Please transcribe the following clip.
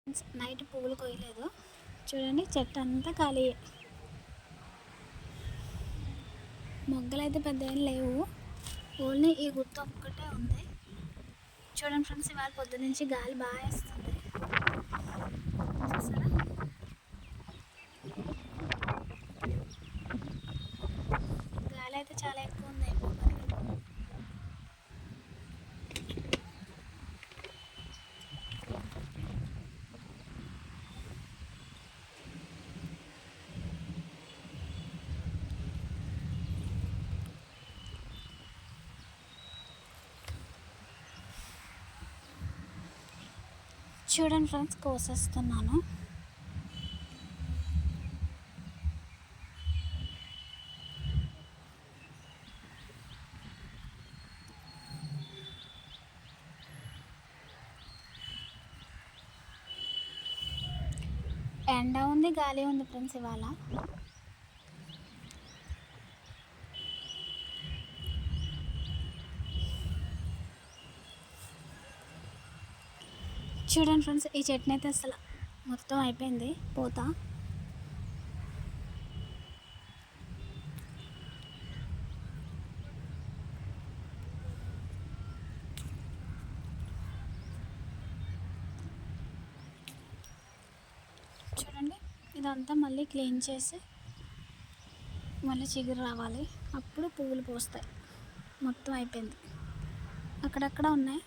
Night పువ్వులు కొయ్యలేదు, చూడండి చెట్టు అంతా ఖాళీ. మొగ్గలు అయితే పెద్ద ఏం లేవు, ఓన్లీ ఈ గుత్త ఒక్కటే ఉంది. చూడండి ఫ్రెండ్స్, ఇవాళ పొద్దు నుంచి గాలి బాగా వేస్తుంది, చూసారా? గాలి అయితే చాలా ఎక్కువ ఉంది. చూడండి ఫ్రెండ్స్, కోసేస్తున్నాను. ఎండ ఉంది, గాలి ఉంది ఫ్రెండ్స్ ఇవాళ. చూడండి ఫ్రెండ్స్, ఈ చట్నీ అయితే అసలు మొత్తం అయిపోయింది పోతా. చూడండి, ఇదంతా మళ్ళీ క్లీన్ చేసి మళ్ళీ చిగురు రావాలి, అప్పుడు పువ్వులు పోస్తాయి. మొత్తం అయిపోయింది, అక్కడక్కడ ఉన్నాయి.